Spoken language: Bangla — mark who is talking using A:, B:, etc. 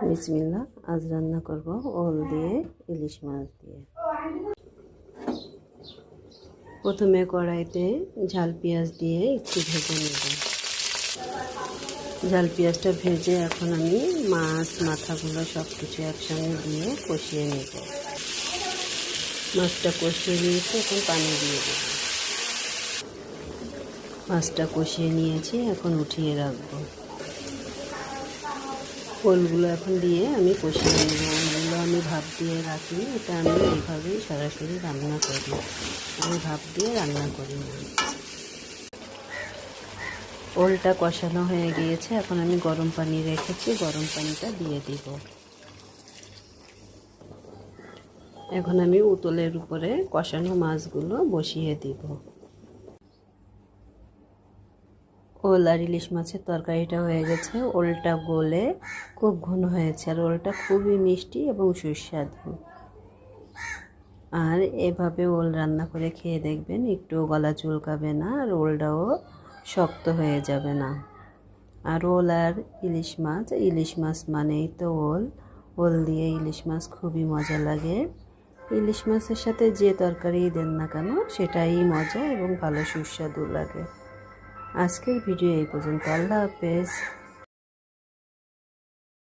A: বিসমিল্লাহ। আজ রান্না করব ওল দিয়ে ইলিশ মাছ দিয়ে। প্রথমে কড়াইতে ঝাল পেঁয়াজ দিয়ে একটু ভেজে নেব। ঝাল পেঁয়াজটা ভেজে এখন আমি মাছ মাথাগুলো সব কিছু একসঙ্গে দিয়ে কষিয়ে নেব। মাছটা কষিয়ে নিয়েছি, এখন পানি দিয়ে দেব। মাছটা কষিয়ে নিয়েছি, এখন উঠিয়ে রাখবো। ওলগুলো এখন দিয়ে আমি কষিয়ে নেব। ওলগুলো আমি ভাপ দিয়ে রাখি, এটা আমি এইভাবেই সরাসরি রান্না করি। আমি ভাপ দিয়ে রান্না করি না। ওলটা কষানো হয়ে গিয়েছে, এখন আমি গরম পানি রেখেছি, গরম পানিটা দিয়ে দিব। এখন আমি উতলের উপরে কষানো মাছগুলো বসিয়ে দিব। ওল আর ইলিশ মাছের তরকারিটা হয়ে গেছে। ওলটা গলে খুব ঘন হয়েছে, আর ওলটা খুবই মিষ্টি এবং সুস্বাদু। আর এভাবে ওল রান্না করে খেয়ে দেখবেন, একটু গলা চুলকাবে না, আর ওলটাও শক্ত হয়ে যাবে না। আর ওল আর ইলিশ মাছ মানেই তো ওল। ওল দিয়ে ইলিশ মাছ খুবই মজা লাগে। ইলিশ মাছের সাথে যে তরকারি দেন না কেন, সেটাই মজা এবং ভালো সুস্বাদু লাগে। আজকের ভিডিও এই পর্যন্ত। আল্লাহ হাফেজ।